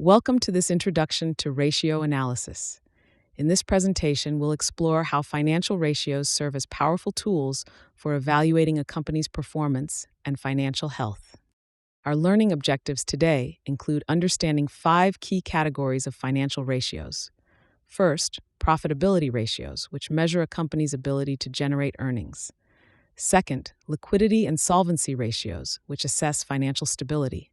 Welcome to this introduction to ratio analysis. In this presentation, we'll explore how financial ratios serve as powerful tools for evaluating a company's performance and financial health. Our learning objectives today include understanding 5 key categories of financial ratios. First, profitability ratios, which measure a company's ability to generate earnings. Second, liquidity and solvency ratios, which assess financial stability.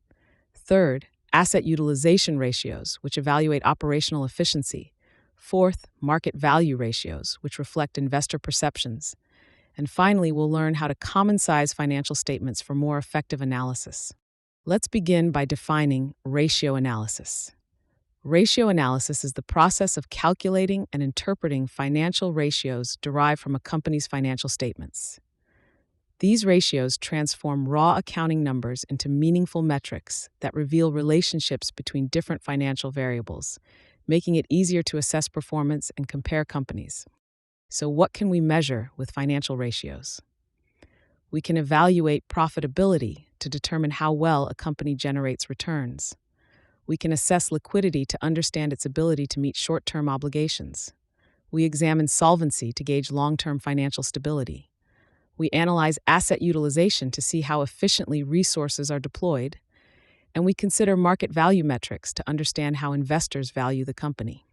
Third, asset utilization ratios, which evaluate operational efficiency. Fourth, market value ratios, which reflect investor perceptions. And finally, we'll learn how to common size financial statements for more effective analysis. Let's begin by defining ratio analysis. Ratio analysis is the process of calculating and interpreting financial ratios derived from a company's financial statements. These ratios transform raw accounting numbers into meaningful metrics that reveal relationships between different financial variables, making it easier to assess performance and compare companies. So, what can we measure with financial ratios? We can evaluate profitability to determine how well a company generates returns. We can assess liquidity to understand its ability to meet short-term obligations. We examine solvency to gauge long-term financial stability. We analyze asset utilization to see how efficiently resources are deployed, and we consider market value metrics to understand how investors value the company.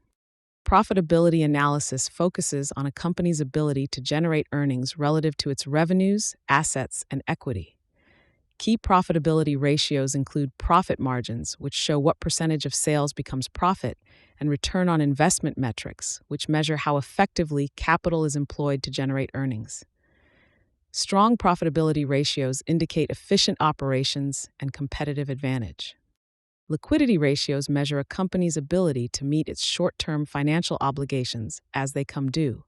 Profitability analysis focuses on a company's ability to generate earnings relative to its revenues, assets, and equity. Key profitability ratios include profit margins, which show what percentage of sales becomes profit, and return on investment metrics, which measure how effectively capital is employed to generate earnings. Strong profitability ratios indicate efficient operations and competitive advantage. Liquidity ratios measure a company's ability to meet its short-term financial obligations as they come due.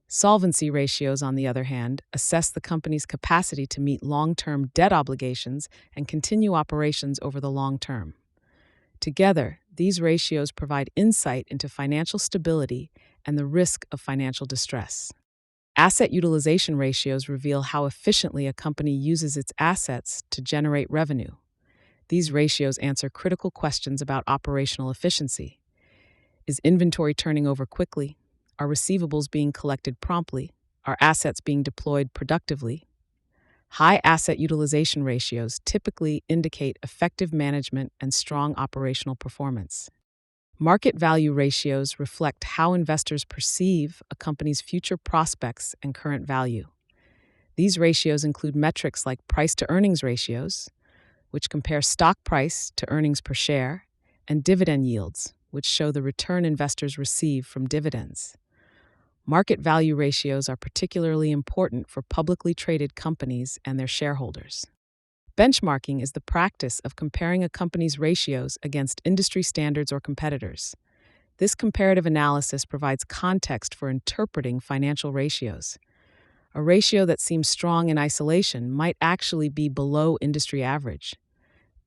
Solvency ratios, on the other hand, assess the company's capacity to meet long-term debt obligations and continue operations over the long term. Together, these ratios provide insight into financial stability and the risk of financial distress. Asset utilization ratios reveal how efficiently a company uses its assets to generate revenue. These ratios answer critical questions about operational efficiency. Is inventory turning over quickly? Are receivables being collected promptly? Are assets being deployed productively? High asset utilization ratios typically indicate effective management and strong operational performance. Market value ratios reflect how investors perceive a company's future prospects and current value. These ratios include metrics like price-to-earnings ratios, which compare stock price to earnings per share, and dividend yields, which show the return investors receive from dividends. Market value ratios are particularly important for publicly traded companies and their shareholders. Benchmarking is the practice of comparing a company's ratios against industry standards or competitors. This comparative analysis provides context for interpreting financial ratios. A ratio that seems strong in isolation might actually be below industry average.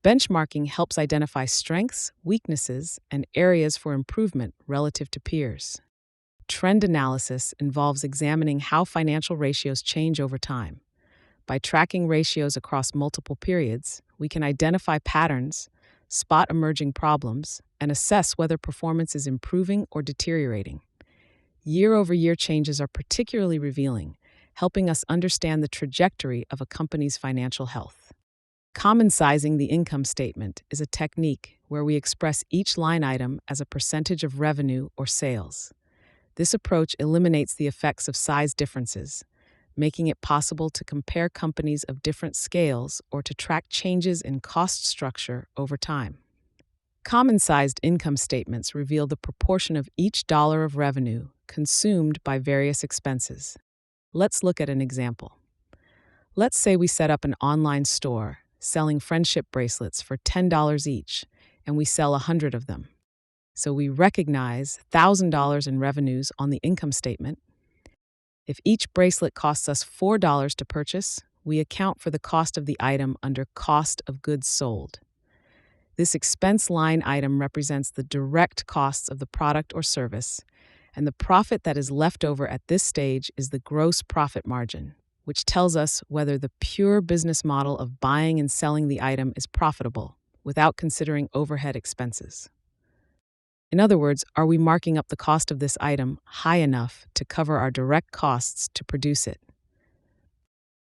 Benchmarking helps identify strengths, weaknesses, and areas for improvement relative to peers. Trend analysis involves examining how financial ratios change over time. By tracking ratios across multiple periods, we can identify patterns, spot emerging problems, and assess whether performance is improving or deteriorating. Year-over-year changes are particularly revealing, helping us understand the trajectory of a company's financial health. Common sizing the income statement is a technique where we express each line item as a percentage of revenue or sales. This approach eliminates the effects of size differences, making it possible to compare companies of different scales or to track changes in cost structure over time. Common-sized income statements reveal the proportion of each dollar of revenue consumed by various expenses. Let's look at an example. Let's say we set up an online store selling friendship bracelets for $10 each, and we sell 100 of them. So we recognize $1,000 in revenues on the income statement. If each bracelet costs us $4 to purchase, we account for the cost of the item under cost of goods sold. This expense line item represents the direct costs of the product or service, and the profit that is left over at this stage is the gross profit margin, which tells us whether the pure business model of buying and selling the item is profitable. without considering overhead expenses. In other words, are we marking up the cost of this item high enough to cover our direct costs to produce it?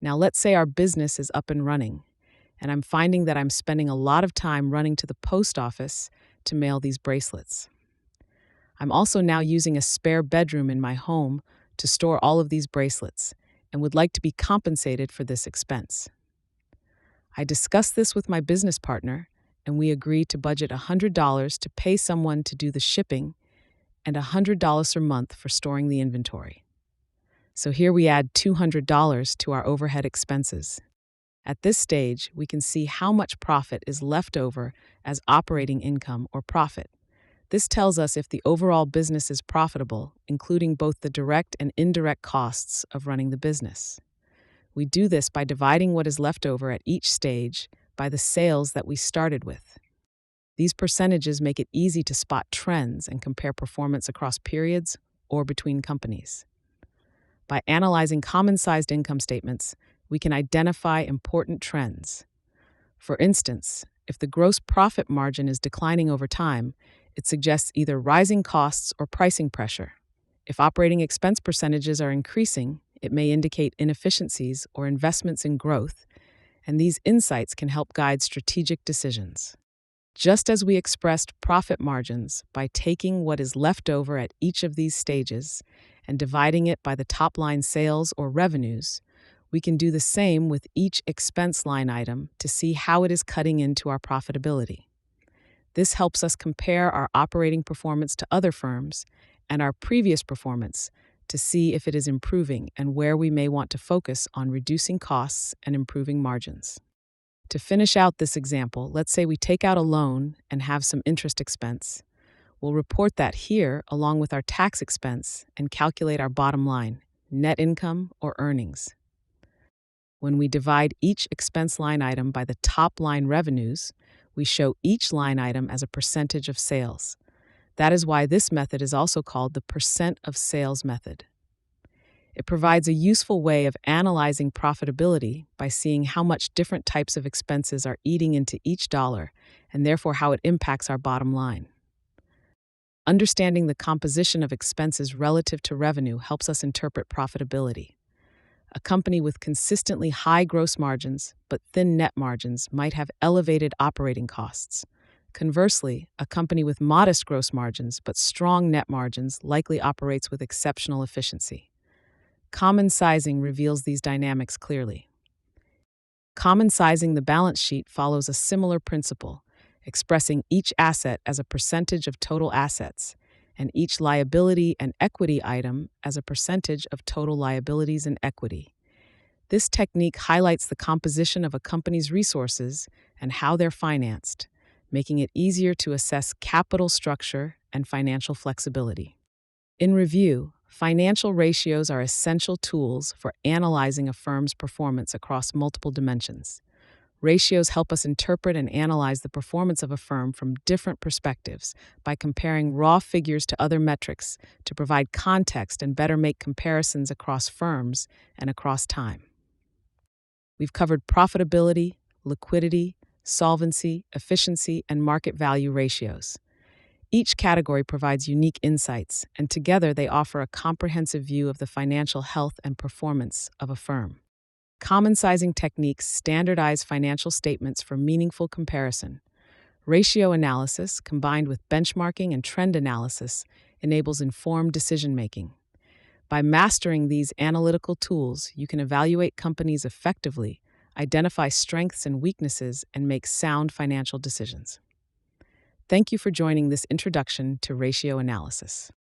Now, let's say our business is up and running, and I'm finding that I'm spending a lot of time running to the post office to mail these bracelets. I'm also now using a spare bedroom in my home to store all of these bracelets and would like to be compensated for this expense. I discussed this with my business partner, and we agreed to budget $100 to pay someone to do the shipping and $100 per month for storing the inventory. So here we add $200 to our overhead expenses. At this stage, we can see how much profit is left over as operating income or profit. This tells us if the overall business is profitable, including both the direct and indirect costs of running the business. We do this by dividing what is left over at each stage by the sales that we started with. These percentages make it easy to spot trends and compare performance across periods or between companies. By analyzing common-sized income statements, we can identify important trends. For instance, if the gross profit margin is declining over time, it suggests either rising costs or pricing pressure. If operating expense percentages are increasing, it may indicate inefficiencies or investments in growth, and these insights can help guide strategic decisions. Just as we expressed profit margins by taking what is left over at each of these stages and dividing it by the top-line sales or revenues, we can do the same with each expense line item to see how it is cutting into our profitability. This helps us compare our operating performance to other firms and our previous performance to see if it is improving and where we may want to focus on reducing costs and improving margins. To finish out this example, let's say we take out a loan and have some interest expense. We'll report that here along with our tax expense and calculate our bottom line, net income or earnings. When we divide each expense line item by the top line revenues, we show each line item as a percentage of sales. That is why this method is also called the percent of sales method. It provides a useful way of analyzing profitability by seeing how much different types of expenses are eating into each dollar and therefore how it impacts our bottom line. Understanding the composition of expenses relative to revenue helps us interpret profitability. A company with consistently high gross margins but thin net margins might have elevated operating costs. Conversely, a company with modest gross margins but strong net margins likely operates with exceptional efficiency. Common sizing reveals these dynamics clearly. Common sizing the balance sheet follows a similar principle, expressing each asset as a percentage of total assets and each liability and equity item as a percentage of total liabilities and equity. This technique highlights the composition of a company's resources and how they're financed, making it easier to assess capital structure and financial flexibility. In review, financial ratios are essential tools for analyzing a firm's performance across multiple dimensions. Ratios help us interpret and analyze the performance of a firm from different perspectives by comparing raw figures to other metrics to provide context and better make comparisons across firms and across time. We've covered profitability, liquidity, solvency, efficiency, and market value ratios. Each category provides unique insights, and together they offer a comprehensive view of the financial health and performance of a firm. Common sizing techniques standardize financial statements for meaningful comparison. Ratio analysis, combined with benchmarking and trend analysis, enables informed decision-making. By mastering these analytical tools, you can evaluate companies effectively, identify strengths and weaknesses, and make sound financial decisions. Thank you for joining this introduction to ratio analysis.